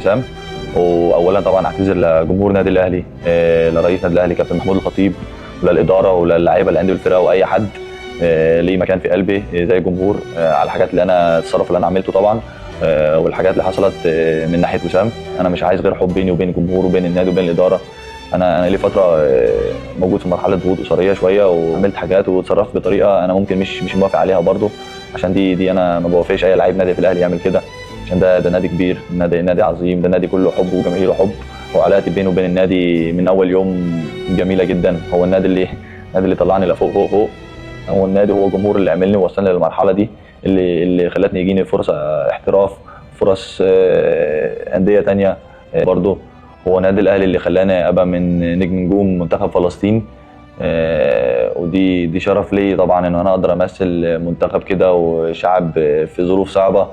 حسام. واولا طبعا اعتذر لجمهور النادي الاهلي، لرئيس النادي الاهلي كابتن محمود الخطيب، وللاداره وللاعيبه اللي عندي والفرقه واي حد ليه مكان في قلبي زي الجمهور، على الحاجات اللي انا التصرف اللي انا عملته طبعا، والحاجات اللي حصلت من ناحيه وسام. انا مش عايز غير حب بيني وبين الجمهور وبين النادي وبين الاداره. انا لي فتره موجود في مرحله ضغوط اسريه شويه، وعملت حاجات وتصرفت بطريقه انا ممكن مش موافق عليها برضه، عشان دي انا ما بوافقش اي لعيب نادي في الاهلي يعمل كده، عشان ده نادي كبير، نادي عظيم، ده نادي كله حب وجماهيره حب، وعلاقتي بينه وبين النادي من اول يوم جميله جدا. هو النادي اللي طلعني لفوق فوق فوق، هو النادي، هو الجمهور اللي عملني ووصلني للمرحله دي، اللي خلتني يجيني فرصه احتراف، فرص انديه تانية برضه. هو النادي الاهلي اللي خلاني ابقى من نجوم منتخب فلسطين، ودي شرف لي طبعا ان انا اقدر امثل منتخب كده وشعب في ظروف صعبه.